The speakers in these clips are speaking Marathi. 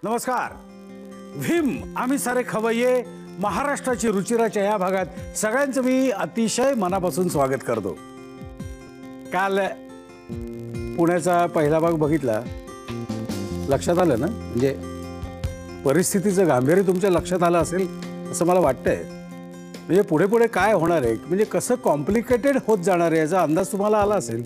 नमस्कार. भीम आम्ही सारे खवय्ये महाराष्ट्राची रुचिराच्या या भागात सगळ्यांचं मी अतिशय मनापासून स्वागत करतो. काल पुण्याचा पहिला भाग बघितला, लक्षात आलं ना, म्हणजे परिस्थितीचं गांभीर्य तुमच्या लक्षात आलं असेल असं मला वाटतंय. म्हणजे पुढे पुढे काय होणार आहे, म्हणजे कसं कॉम्प्लिकेटेड होत जाणार आहे याचा अंदाज तुम्हाला आला असेल.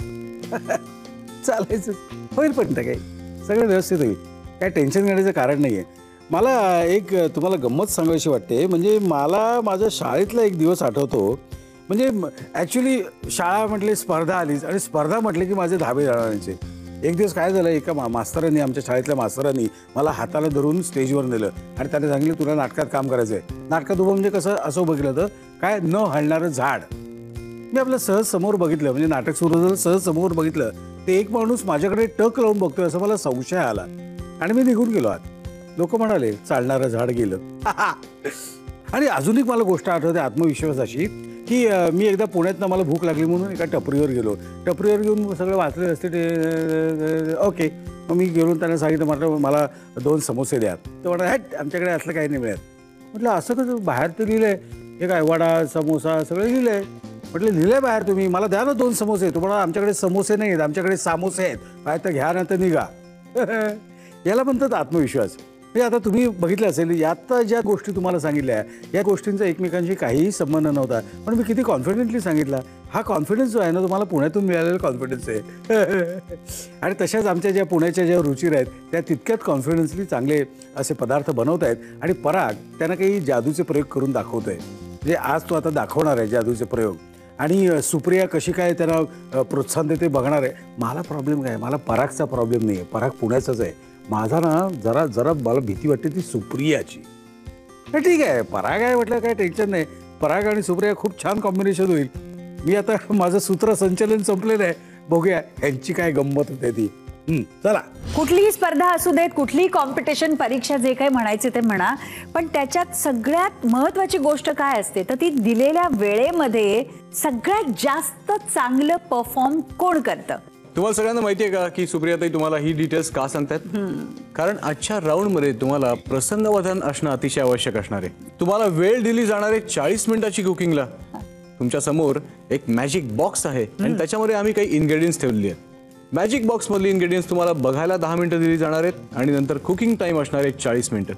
चालायचं होईल, पण काही सगळं व्यवस्थित होईल, काय टेन्शन घेण्याचं कारण नाही आहे. मला एक तुम्हाला गंमत सांगायची वाटते. म्हणजे मला माझ्या शाळेतला एक दिवस आठवतो. म्हणजे ॲक्च्युली शाळा म्हटली स्पर्धा आलीच, आणि स्पर्धा म्हटली की माझे धाबे जाणाऱ्यांचे. एक दिवस काय झालं, एका मास्तरांनी, आमच्या शाळेतल्या मास्तरांनी मला हाताला धरून स्टेजवर नेलं आणि त्याने सांगितलं तुला नाटकात काम करायचं आहे. नाटकात उभं म्हणजे कसं असं बघितलं होतं, काय न हलणारं झाड. मी आपलं सहज समोर बघितलं, म्हणजे नाटक सुरू झालं, सहज समोर बघितलं, ते एक माणूस माझ्याकडे टक लावून बघतोय असं मला संशय आला आणि मी निघून गेलो आत. लोक म्हणाले चालणारं झाड गेलं. आणि अजून एक मला गोष्ट आठवते आत्मविश्वासाची, की मी एकदा पुण्यातनं मला भूक लागली म्हणून एका टपरीवर गेलो. टपरीवर घेऊन सगळं वाचले असते. ओके, मग मी गेलो, त्यांना सांगितलं, म्हटलं मला 2 समोसे द्या. तर म्हटलं हॅट, आमच्याकडे असलं काही नाही मिळत. म्हटलं असं कसं, बाहेर तर लिहिलंय हे काय वडा समोसा सगळं लिहिलंय. म्हटलं लिहिलंय बाहेर तुम्ही, मला द्या ना 2 समोसे. तुम्हाला आमच्याकडे समोसे नाही आहेत, आमच्याकडे सामोसे आहेत, बाहेर तर घ्या ना तर निघा. याला म्हणतात आत्मविश्वास. म्हणजे आता तुम्ही बघितलं असेल, आता ज्या गोष्टी तुम्हाला सांगितल्या या गोष्टींचा एकमेकांशी काहीही संबंध नव्हता, पण मी किती कॉन्फिडेंटली सांगितला. हा कॉन्फिडन्स जो आहे ना, तुम्हाला पुण्यातून मिळालेला कॉन्फिडन्स आहे. आणि तशाच आमच्या ज्या पुण्याच्या ज्या रुचीर आहेत त्या तितक्यात कॉन्फिडन्सली चांगले असे पदार्थ बनवत आहेत. आणि पराग त्यांना काही जादूचे प्रयोग करून दाखवत आहे. म्हणजे आज तो आता दाखवणार आहे जादूचे प्रयोग. आणि सुप्रिया कशी काय त्यांना प्रोत्साहन देते बघणार आहे. मला प्रॉब्लेम काय, मला परागचा प्रॉब्लेम नाही आहे, पराग पुण्याचाच आहे. माझा ना जरा जरा मला भीती वाटते ती सुप्रियाची. ठीक आहे, पराग आहे म्हटलं काय टेन्शन नाही. पराग आणि सुप्रिया खूप छान कॉम्बिनेशन होईल. मी आता माझं सूत्रसंचलन संपलेलं आहे, बघूया ह्यांची काय गंमत होते ती. चला. कुठलीही स्पर्धा असू देत, कुठलीही कॉम्पिटिशन, परीक्षा, जे काही म्हणायचे ते म्हणा, पण त्याच्यात सगळ्यात महत्त्वाची गोष्ट काय असते तर ती दिलेल्या वेळेमध्ये सगळ्यात जास्त चांगलं परफॉर्म कोण करतं. तुम्हाला सगळ्यांना माहिती आहे का की सुप्रियाताई तुम्हाला ही डिटेल्स का सांगतात? कारण आजच्या राऊंडमध्ये तुम्हाला प्रसन्नवदन असणं अतिशय आवश्यक असणार आहे. तुम्हाला वेळ दिली जाणार आहे 40 मिनिटाची कुकिंगला. तुमच्या समोर एक मॅजिक बॉक्स आहे आणि त्याच्यामध्ये आम्ही काही इन्ग्रेडियंट्स ठेवलेली आहेत. मॅजिक बॉक्स मधली इन्ग्रेडियंट्स तुम्हाला बघायला 10 मिनिटं दिली जाणार आहेत आणि नंतर कुकिंग टाइम असणार आहे 40 मिनिटं.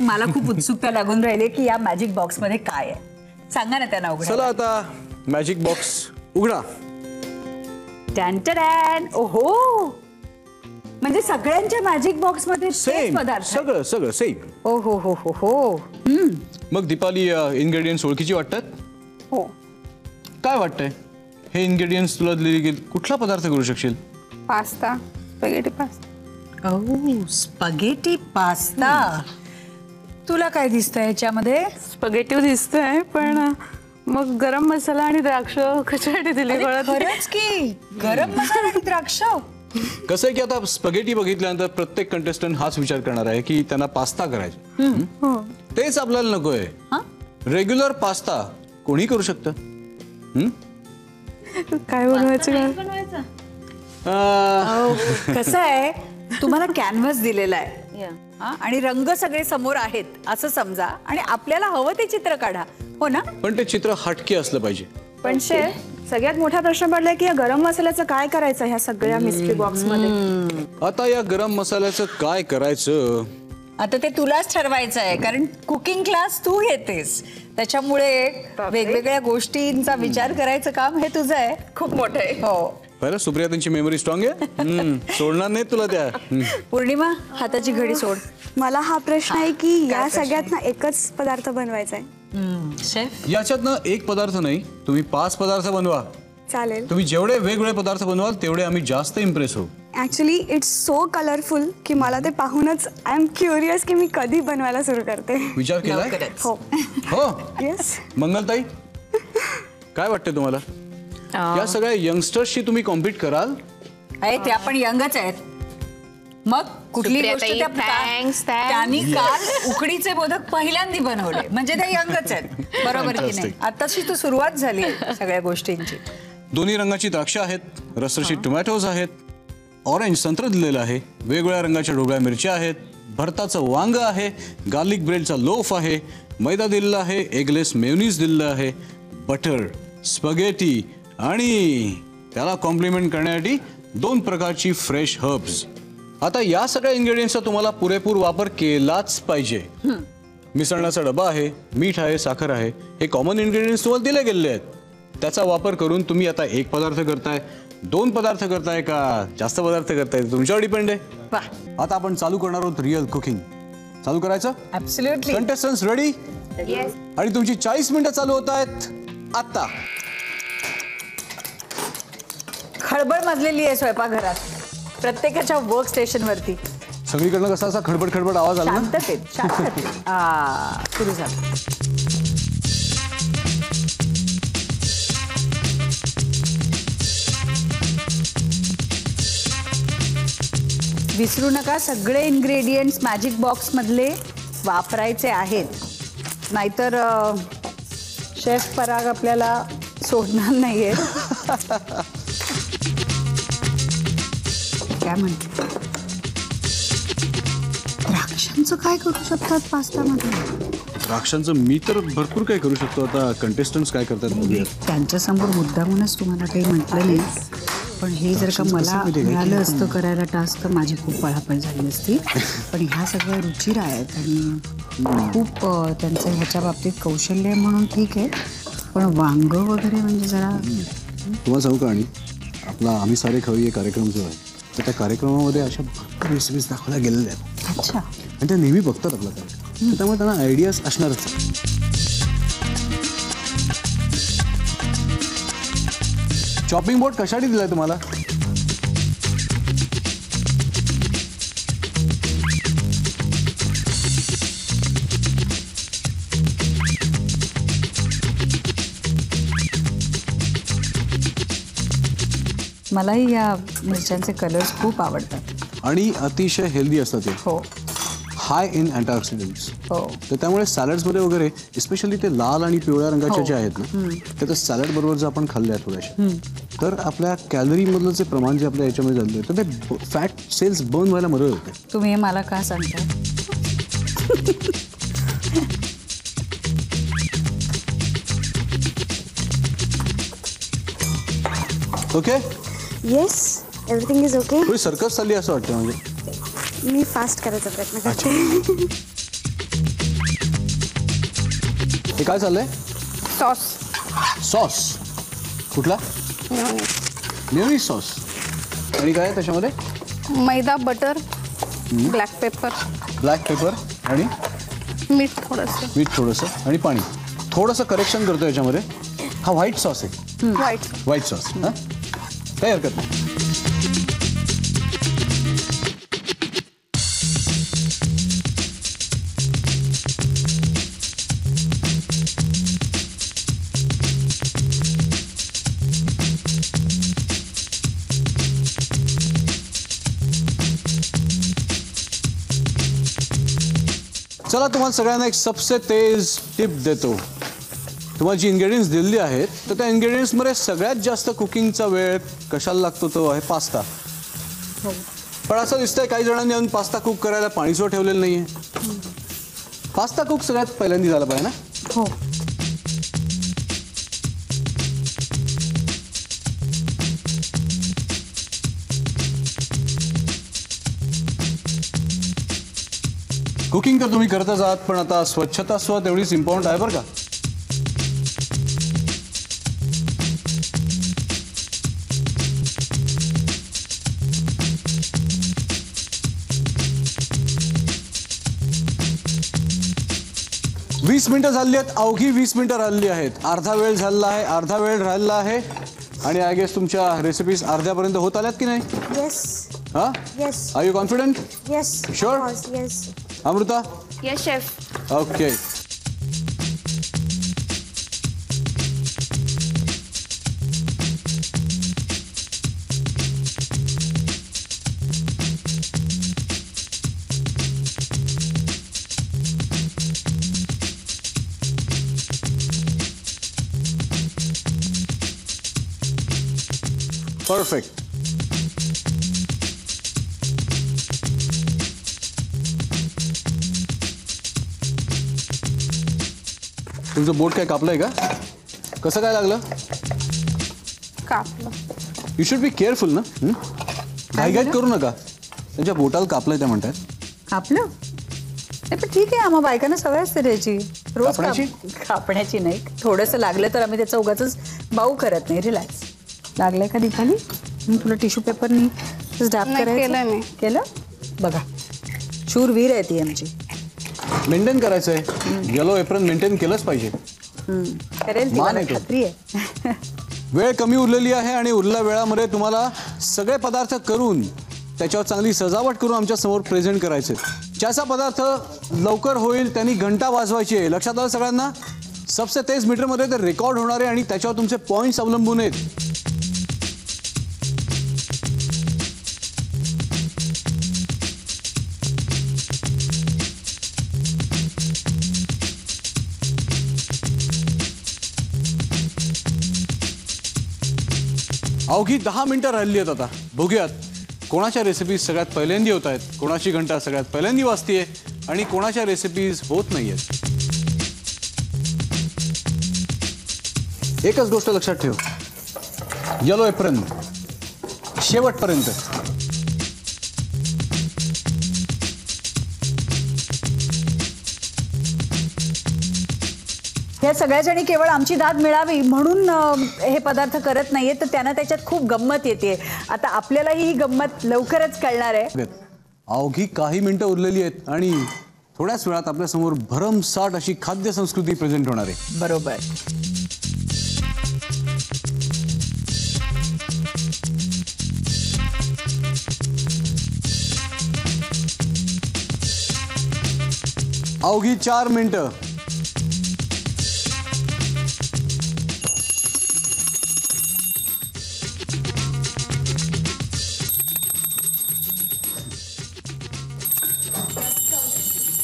मला खूप उत्सुकता लागून राहिली की या मॅजिक बॉक्स मध्ये काय आहे, सांगा ना त्यांना. चला आता मॅजिक बॉक्स उघडा. ओहो, म्हणजे सगळ्यांच्या मॅजिक बॉक्स मध्ये सेम पदार्थ, सगळं सगळं सेम. ओ हो हो हो हो. मग दीपाली, इन्ग्रेडियंट्स ओळखीची वाटतात? हो. काय वाटतंय, हे इन्ग्रेडियंट्स तुला दिली गेली कुठला पदार्थ करू शकशील? Pasta, spaghetti pasta. Oh, spaghetti pasta. तुला काय दिसतंय याच्यामध्ये? स्पॅगेटी दिसतंय, पण मग गरम मसाला आणि द्राक्ष कशासाठी दिली कळत नाही. खरंच की गरम मसाला आणि द्राक्ष. कसं आहे की आता स्पॅगेटी बघितल्यानंतर प्रत्येक कंटेस्टंट हाच विचार करणार आहे की त्यांना पास्ता करायचा. तेच आपल्याला नकोय. रेग्युलर पास्ता कोणी करू शकतं. काय बनवायचं? कसं आहे, तुम्हाला कॅनव्हास दिलेला आहे आणि रंग सगळे समोर आहेत असं समजा, आणि आपल्याला हवं ते चित्र काढा. हो ना? पण ते चित्र हटके असलं पाहिजे. पण शेफ, सगळ्यात मोठा प्रश्न पडलाय की या गरम मसाल्याचं काय करायचं ह्या सगळ्या मिस्ट्री बॉक्स मध्ये. आता या गरम मसाल्याचं काय करायचं आता ते तुलाच ठरवायचं आहे, कारण कुकिंग क्लास तू घेतेस, त्याच्यामुळे वेगवेगळ्या गोष्टींचा विचार करायचं काम हे तुझं आहे. खूप मोठं आहे. हो. पहिला सुप्रिया त्यांची मेमरी स्ट्रॉंग आहे. सोडणार नाही तुला त्या. पौर्णिमा, हाताची घडी सोड. मला हा प्रश्न आहे की या सगळ्यात ना एकच पदार्थ बनवायचा आहे. शेफ, याच्यातनं एक पदार्थ नाही, तुम्ही 5 पदार्थ बनवा. चालेल. तुम्ही जेवढे वेगवेगळे पदार्थ बनवाल तेवढे आम्ही जास्त इम्प्रेस होऊ. ऍक्च्युली इट्स सो कलरफुल की मला ते पाहूनच आय एम क्युरियस की मी कधी बनवायला सुरू करते. विचार केलाय? लवकरच. हो. हो. येस. मंगलताई, काय वाटतं तुम्हाला? या सगळ्या यंगस्टर्सशी तुम्ही कॉम्पीट कराल? आहे ते आपण यंगच आहेत. मग कुठली गोष्ट त्यांनी काल उकडीचे मोदक पहिल्यांदा बनवले, म्हणजे ते यंगच आहेत. बरोबर की नाही? आताशी तर सुरुवात झाली सगळ्या गोष्टींची. दोन्ही रंगाची द्राक्ष आहेत, रसरशीत टोमॅटोज आहेत, ऑरेंज संत्र दिलेलं आहे, वेगवेगळ्या रंगाच्या ढोबळ्या मिरच्या आहेत, भरताचं वांग आहे, गार्लिक ब्रेडचा लोफ आहे, मैदा दिलेला आहे, एगलेस मेयोनीज दिलेलं आहे, बटर, स्पगेटी आणि त्याला कॉम्प्लिमेंट करण्यासाठी 2 प्रकारची फ्रेश हर्ब्स. आता या सगळ्या इन्ग्रेडियंट्सचा तुम्हाला पुरेपूर वापर केलाच पाहिजे. मिसळण्याचा डबा आहे, मीठ आहे, साखर आहे, हे कॉमन इन्ग्रेडियंट्स तुम्हाला दिले गेलेले आहेत. त्याचा वापर करून तुम्ही आता 1 पदार्थ करताय, 2 पदार्थ करताय का जास्त पदार्थ करताय तुमच्यावर डिपेंड आहे. आता आपण चालू करणार आहोत रिअल कुकिंग. चालू करायचं? ऍब्सोल्युटली. Contestants ready? आणि तुमची 40 मिनिटं चालू होत आहेत आता. खळबळ मजलेली आहे स्वयंपाकघरात, प्रत्येकाच्या वर्क स्टेशन वरती. सगळीकडनं कसा असा खडबड खडबड आवाज आला ना? शांततेत सुरू झालं. विसरू नका, सगळे इन्ग्रेडियंट्स मॅजिक बॉक्स मधले वापरायचे आहेत, नाहीतर शेफ पराग आपल्याला सोडणार नाहीये. काय म्हणते? द्राक्षांचं काय करू शकतात पास्तामध्ये? द्राक्षांचं मी तर भरपूर काय करू शकतो. आता कंटेस्टंट्स काय करतात बघूया. त्यांच्यासमोर मुद्दामूनच तुम्हाला काही म्हटलं नाही, पण हे जर का मला मिळालं असतं करायला टास्क तर माझी खूप पळापळ झाली असती. पण ह्या सगळ्या रुचिर आहेत आणि खूप त्यांचं ह्याच्या बाबतीत कौशल्य आहे म्हणून ठीक आहे, पण वांग वगैरे म्हणजे जरा. तुम्हाला सांगू का, आणि आपला आम्ही सारे खवय्ये कार्यक्रम जो आहे तर त्या कार्यक्रमामध्ये अशा भरपूर रेसिपीज दाखवल्या गेलेल्या आहेत. अच्छा. आणि त्या नेहमी बघतात आपला कार्यक्रम, त्यामुळे त्यांना आयडियाज असणारच. चॉपिंग बोर्ड कशासाठी दिलाय तुम्हाला? मलाही या मिरच्यांचे कलर्स खूप आवडतात आणि अतिशय हेल्दी असतात ते. हो हाय इन अँटीऑक्सिडंट्स. हो. तर त्यामुळे सॅलड्समध्ये वगैरे स्पेशली ते लाल आणि पिवळ्या रंगाचे जे आहेत ना, ते सॅलड बरोबर जर आपण खाल्ले थोड्याशा, तर आपल्या कॅलरीमधलं जे प्रमाण जे आपल्या याच्यामध्ये झालं तर ते फॅट सेल्स बर्न व्हायला मदत होते. तुम्ही हे मला का सांगता? Okay. Yes, everything is okay. थोडी सर्कस चालली असं वाटतं. म्हणजे मी फास्ट करायचा प्रयत्न करते. हे काय चाललंय? सॉस. सॉस कुठला? Mayonnaise sauce. आणि काय आहे त्याच्यामध्ये? मैदा, butter, black pepper, black pepper आणि मीठ थोडंसं. मीठ थोडंसं आणि पाणी. थोडंसं करेक्शन करतो याच्यामध्ये. हा व्हाईट सॉस आहे. White sauce. हां, काही हरकत नाही. चला, तुम्हाला सगळ्यांना एक सबसे तेज टिप देतो. तुम्हाला जी इन्ग्रेडियंट्स दिलेली आहेत तर त्या इन्ग्रेडियंट्समध्ये सगळ्यात जास्त कुकिंगचा वेळ कशाला लागतो तो आहे पास्ता. पण असं दिसतंय काही जणांनी अजून पास्ता कुक करायला पाणीसुद्धा ठेवलेलं नाहीये. पास्ता कुक सगळ्यात पहिल्यांदा झाला पाहिजे ना? हो. कुकिंग तर तुम्ही करतच आहात, पण आता स्वच्छता सुद्धा तेवढीच इम्पॉर्टंट आहे बरं का. वीस मिनिटं झाली आहेत, अवघी 20 मिनिटं राहिली आहेत. अर्धा वेळ झालेला आहे, अर्धा वेळ राहिलेला आहे. आणि आय गेस तुमच्या रेसिपीज अर्ध्यापर्यंत होत आल्यात की नाही? येस. हा? Yes. Are you confident? Yes. Sure? Yes. Amrita? Yes chef. Okay. Perfect. तुमचं बोट काय कापलंय का? कसं काय लागलं? कापलं. यू शुड बी केअरफुल ना. घाईघाईत करू नका. त्यांच्या बोटाला कापलंय त्या म्हणतात. आपलं नाही पण ठीक आहे, आम्हा बायकांना सवय असते त्याची. रोज कापण्याची? कापण्याची नाही, थोडंसं लागलं तर आम्ही त्याचा उगाच बाऊ करत नाही. रिलॅक्स. लागलंय का दीपाली? मी तुला टिश्यू पेपरनी डाब नाही, करायचं. केलंय मी. केलं बघा, शूरवीर आहे ती आमची. मेंटेन करायचंय. येलो एप्रन मेंटेन केलंच पाहिजे. करेल ती, मान मला आहे तो. खात्री आहे. वेळ कमी उरलेली आहे आणि उरलेल्या वेळामध्ये तुम्हाला सगळे पदार्थ करून त्याच्यावर चांगली सजावट करून आमच्या समोर प्रेझेंट करायचे. ज्याचा पदार्थ लवकर होईल त्यांनी घंटा वाजवायची आहे. लक्षात आलं सगळ्यांना? सबसे तेज मीटरमध्ये ते रेकॉर्ड होणार आहे आणि त्याच्यावर तुमचे पॉइंट्स अवलंबून आहेत. अवघी 10 मिनिटं राहिली आहेत. आता बघूयात कोणाच्या रेसिपीज सगळ्यात पहिल्यांदी होत आहेत, कोणाची घंटा सगळ्यात पहिल्यांदी वाजतीये आणि कोणाच्या रेसिपीज होत नाहीयेत. एकच गोष्ट लक्षात ठेव, येलो एप्रन शेवटपर्यंत. ह्या सगळ्या जणी केवळ आमची दाद मिळावी म्हणून हे पदार्थ करत नाहीये, तर त्यांना त्याच्यात खूप गंमत येते. आता आपल्यालाही ही गंमत लवकरच कळणार आहे. अवघी काही मिनिटं उरलेली आहेत आणि थोड्याच वेळात आपल्या समोर भरमसाठ अशी खाद्य संस्कृती प्रेझेंट होणार आहे. बरोबर. अवघी 4 मिनिटं.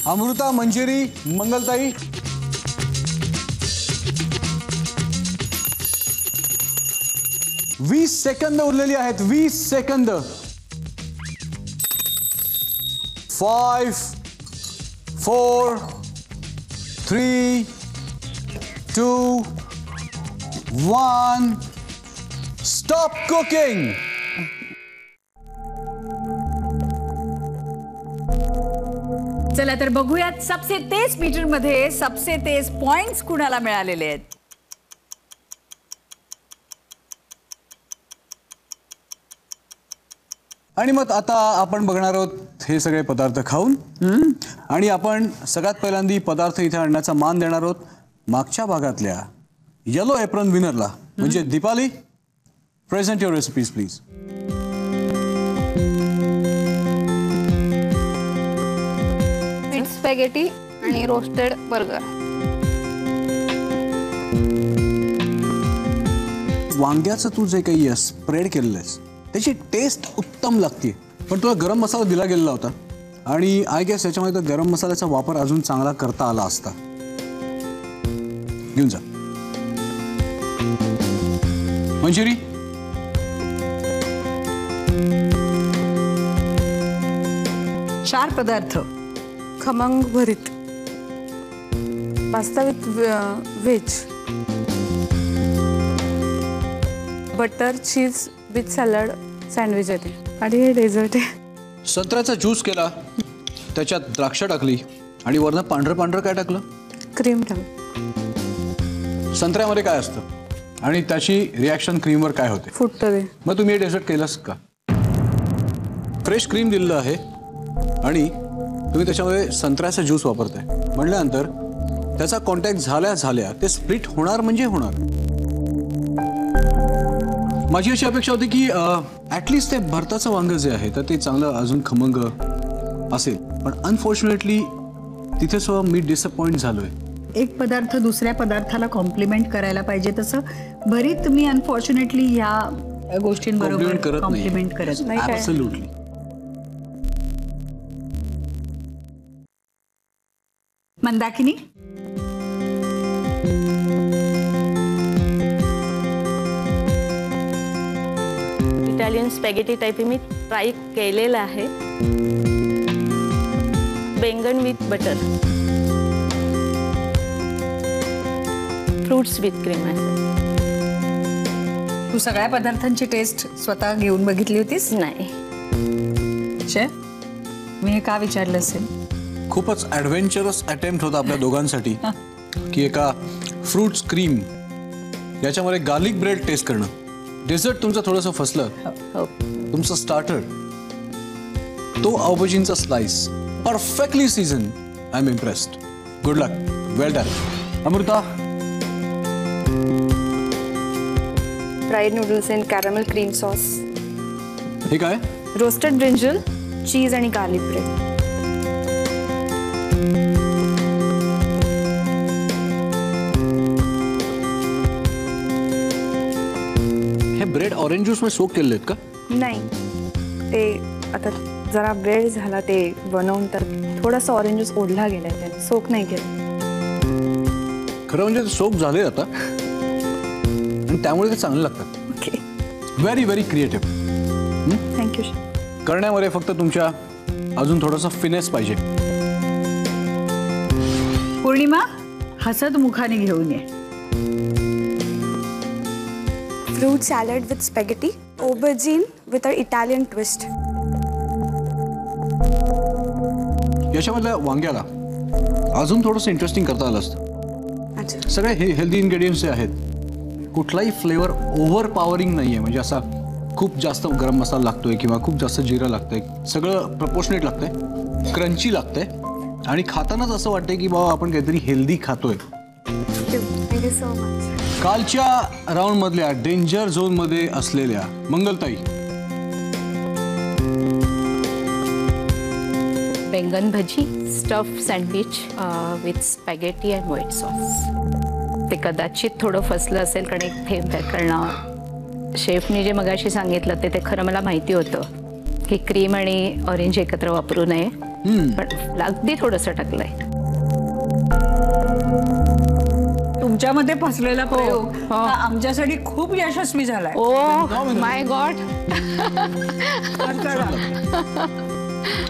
अमृता, मंजिरी, मंगलताई, वीस सेकंद उरलेली आहेत. 20 सेकंद. 5 4 3 2 1 stop cooking. चला तर बघूयात सबसे तेज मीटर मध्ये सबसे तेज पॉइंट्स कुणाला मिळालेले आहेत. आणि मग आता आपण बघणार आहोत हे सगळे पदार्थ खाऊन. आणि आपण सगळ्यात पहिल्यांदा पदार्थ इथे आणण्याचा मान देणार आहोत मागच्या भागातल्या येलो एप्रन विनरला, म्हणजे Deepali. Present your recipes please. Spaghetti आणि रोस्टेड बर्गर. वांग्याचं तू जे काही स्प्रेड केलेलं आहेस त्याची टेस्ट उत्तम लागते. पण तुला गरम मसाला दिला गेलेला होता आणि आय गेस याच्यामध्ये तर गरम मसाल्याचा वापर अजून चांगला करता आला असता. घेऊन जा. मंजिरी, चार पदार्थ. खमंग भरीत, pasta with veg, butter cheese with salad sandwich आहे ते, आणि हे डेझर्ट आहे. संत्र्याचा ज्यूस केला, त्याच्यात द्राक्ष टाकली आणि वरनं पांढरं पांढरं काय टाकलं? क्रीम टाक. संत्र्यामध्ये काय असतं आणि त्याची रिॲक्शन क्रीमवर काय होते? फुटतं ते. मग तुम्ही हे डेझर्ट केलंस का? फ्रेश क्रीम दिलेलं आहे आणि तुम्ही त्याच्यामध्ये संत्र्याचा ज्यूस वापरताय म्हटल्यानंतर त्याचा कॉन्टॅक्ट झाल्या झाल्या ते स्प्लिट होणार म्हणजे होणार. माझी अशी अपेक्षा होती की ॲटलिस्ट ते भरताचं वांग जे आहे तर ते चांगलं अजून खमंग असेल, पण अनफॉर्च्युनेटली तिथे सुद्धा मी डिसअपॉइंट झालोय. एक पदार्थ दुसऱ्या पदार्थाला कॉम्प्लिमेंट करायला पाहिजे, तसं भरीत मी अनफॉर्च्युनेटली ह्या गोष्टींबरोबर कॉम्प्लिमेंट करत नाही. Absolutely. Mandakini, Italian spaghetti type मी ट्राय केलेलं आहे. बैंगन with butter. Fruits with cream आहे. तू सगळ्या पदार्थांची टेस्ट स्वतः घेऊन बघितली होतीस? नाही. शेफ, मी हे का विचारलं असेल? खूपच ॲडव्हेंचरस अटेम्प्ट होता आपल्या दोघांसाठी की एका फ्रूट्स क्रीम याच्यामध्ये गार्लिक ब्रेड टेस्ट करणं. डेझर्ट तुमचं थोडंसं फसलं. हो. तुमचं स्टार्टर तो ऑबजीनचा slice perfectly season. I am impressed. Good luck. Well done. Amrita, fried noodles in caramel cream sauce, हे काय? रोस्टेड ब्रिंजल, चीज आणि गार्लिक ब्रेड. हे ब्रेड ऑरेंज ज्यूस मध्ये सोक केलेले आहेत का? नाही, ते आता जरा ब्रेड झाला ते बनवून तर थोडासा ऑरेंज ज्यूस ओढला गेलाय, त्याने सोक नाही केलं. खरं म्हणजे सोक झाले आता आणि त्यामुळे ते चांगले लागतात. Okay, very very creative. Thank you. करण्यामध्ये फक्त तुमच्या अजून थोडंसं फिनेस पाहिजे. पौर्णिमा, हसत मुखाने घेऊन ये. Fruit salad with spaghetti, aubergine with an Italian twist. याच्यामधल्या वांग्याला अजून थोडंसं इंटरेस्टिंग करता आलं असतं. अच्छा. सगळे हेल्दी इन्ग्रेडियंट्स जे आहेत, कुठलाही फ्लेवर ओव्हर पॉवरिंग नाही आहे. म्हणजे असा खूप जास्त गरम मसाला लागतोय किंवा खूप जास्त जिरं लागतंय. सगळं प्रपोर्शनेट लागतंय, क्रंची लागतंय आणि खातानाच असं वाटतंय की बाबा आपण काहीतरी हेल्दी खातोय. Thank you so much. कालच्या राऊंडमधल्या डेंजर झोनमध्ये असलेल्या मंगलताई, baingan bhaji stuff sandwich with spaghetti and white sauce. ते कदाचित थोडं फसलं असेल कारण एक थेंब कारण शेफने जे मगाशी सांगितलं ते खरं मला माहिती होतं की क्रीम आणि ऑरेंज एकत्र वापरू नये, पण अगदी थोडंसं टाकलंय. तुमच्यामध्ये फसलेला प्रयोग हा आमच्यासाठी खूप यशस्वी झालाय. Oh my God.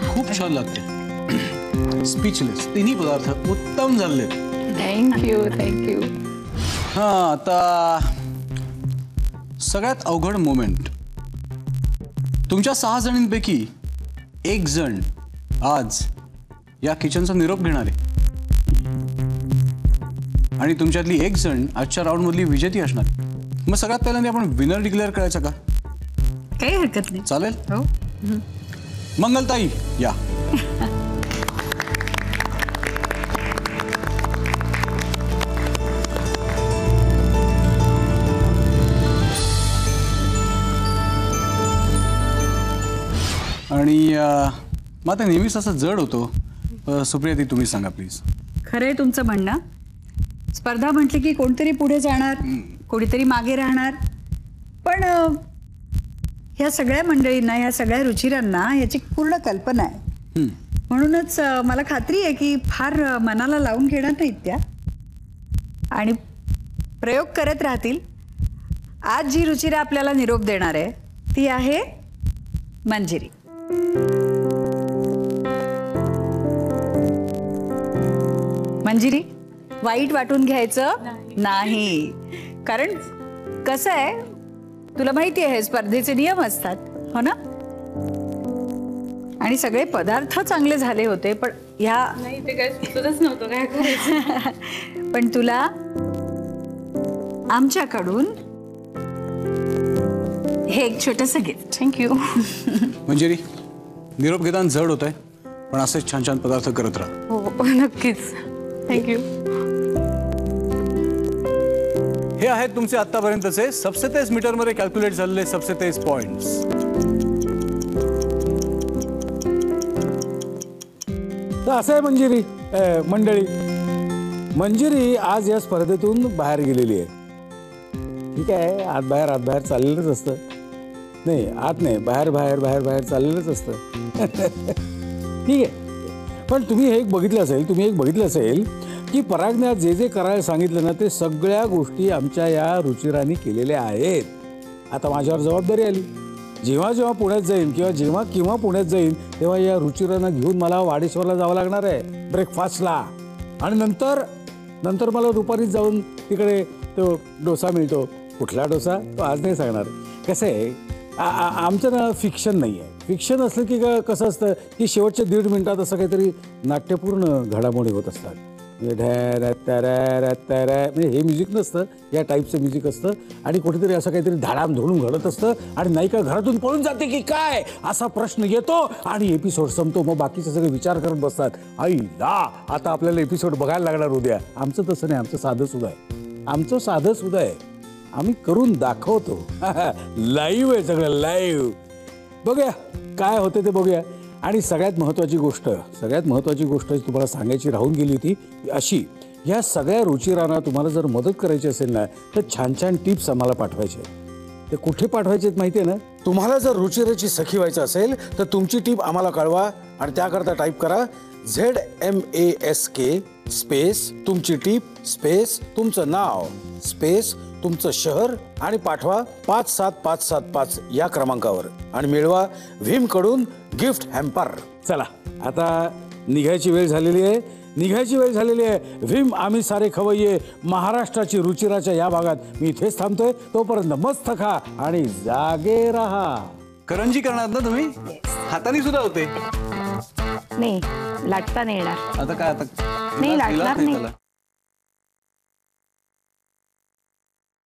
खूप छान लागते. स्पीचलेस. तिन्ही पदार्थ उत्तम झाले. थँक्यू. हा, आता सगळ्यात अवघड मोमेंट. तुमच्या 6 जणींपैकी एक जण आज या किचनचा निरोप घेणार आहे आणि तुमच्यातली एक जण आजच्या राऊंड मधली विजेती असणार. मग सगळ्यात पहिल्यांदा आपण विनर डिक्लेअर करायचा का? काही हरकत नाही. चालेल. हो. मंगलताई या. आणि मग आता नेहमीच असं जड होतो. सुप्रियाताई, तुम्ही सांगा प्लीज. खरंय तुमचं म्हणणं. स्पर्धा म्हटली की कोणतरी पुढे जाणार, कोणीतरी मागे राहणार. पण ह्या सगळ्या मंडळींना, ह्या सगळ्या रुचिरांना याची पूर्ण कल्पना आहे. म्हणूनच मला खात्री आहे की फार मनाला लावून घेणार नाहीत त्या आणि प्रयोग करत राहतील. आज जी रुचिरा आपल्याला निरोप देणार आहे ती आहे मंजिरी. मंजिरी, वाईट वाटून घ्यायचं नाही. कारण कसं आहे, तुला माहिती आहे स्पर्धेचे नियम असतात, हो ना? आणि सगळे पदार्थ चांगले झाले होते, पण ह्या नाही, ते काय सुचतच नव्हतं काय करायचं. पण तुला आमच्याकडून हे एक छोटंसं गिफ्ट. थँक्यू. मंजिरी, निरोप घेताना जड होत आहे, पण असेच छान छान पदार्थ करत राहा. हो नक्कीच. थँक्यू. हे आहेत तुमचे आतापर्यंतचे सबसे तेज मीटरमध्ये कॅल्क्युलेट झालेले सबसे तेज पॉइंट्स. तर असं आहे मंडळी, मंजिरी आज या स्पर्धेतून बाहेर गेलेली आहे. ठीक आहे, आत बाहेर चाललेलंच असतं. नाही, आत नाही, बाहेर चाललेलंच असतं. ठीक आहे. पण तुम्ही एक बघितलं असेल की परागने आज जे करायला सांगितलं ना, ते सगळ्या गोष्टी आमच्या या रुचिरांनी केलेल्या आहेत. आता माझ्यावर जबाबदारी आली. जेव्हा पुण्यात जाईन किंवा पुण्यात जाईन तेव्हा या रुचिरांना घेऊन मला वाडेश्वरला जावं लागणार आहे ब्रेकफास्टला. आणि नंतर नंतर मला दुपारीच जाऊन तिकडे तो डोसा मिळतो. कुठला डोसा तो आज नाही सांगणार. कसं आहे आमचं ना फिक्शन नाही आहे. फिक्शन असलं की कसं असतं की शेवटच्या 1.5 मिनिटात असं काहीतरी नाट्यपूर्ण घडामोडी होत असतात. म्हणजे हे म्युझिक नसतं, या टाईपचं म्युझिक असतं आणि कुठेतरी असं काहीतरी धाडाम धोडून घडत असतं आणि नायिका घरातून पळून जाते की काय असा प्रश्न येतो आणि एपिसोड संपतो. मग बाकीचे सगळे विचार करत बसतात, आईला आता आपल्याला एपिसोड बघायला लागणार उद्या. आमचं तसं नाही, आमचं साधं सुद्धा आहे. आमचं साधं सुद्धा आहे, आम्ही करून दाखवतो. लाईव्ह आहे सगळं, लाईव्ह. बघूया काय होते ते बघूया. आणि सगळ्यात महत्त्वाची गोष्ट तुम्हाला सांगायची राहून गेली होती अशी, ह्या सगळ्या रुचिरांना तुम्हाला जर मदत करायची असेल ना तर छान छान टिप्स आम्हाला पाठवायचे. ते कुठे पाठवायचे माहिती आहे ना? तुम्हाला जर रुचिराची सखी व्हायचं असेल तर तुमची टीप आम्हाला कळवा आणि त्याकरता टाईप करा ZMASK स्पेस तुमची टीप स्पेस तुमचं नाव स्पेस तुमचं शहर आणि पाठवा 57575 या क्रमांकावर आणि मिळवा व्हीम कडून गिफ्ट हॅम्पर. चला आता निघायची वेळ झालेली आहे. व्हीम आम्ही सारे खवय्ये महाराष्ट्राची रुचिराच्या या भागात मी इथेच थांबतोय. तोपर्यंत मस्त खा आणि जागे राहा. करंजी करणार ना तुम्ही? हाताने सुद्धा होते. नाही लाटता नाही येणार. आता काय आता नाही, लाटणार नाही. त्याला.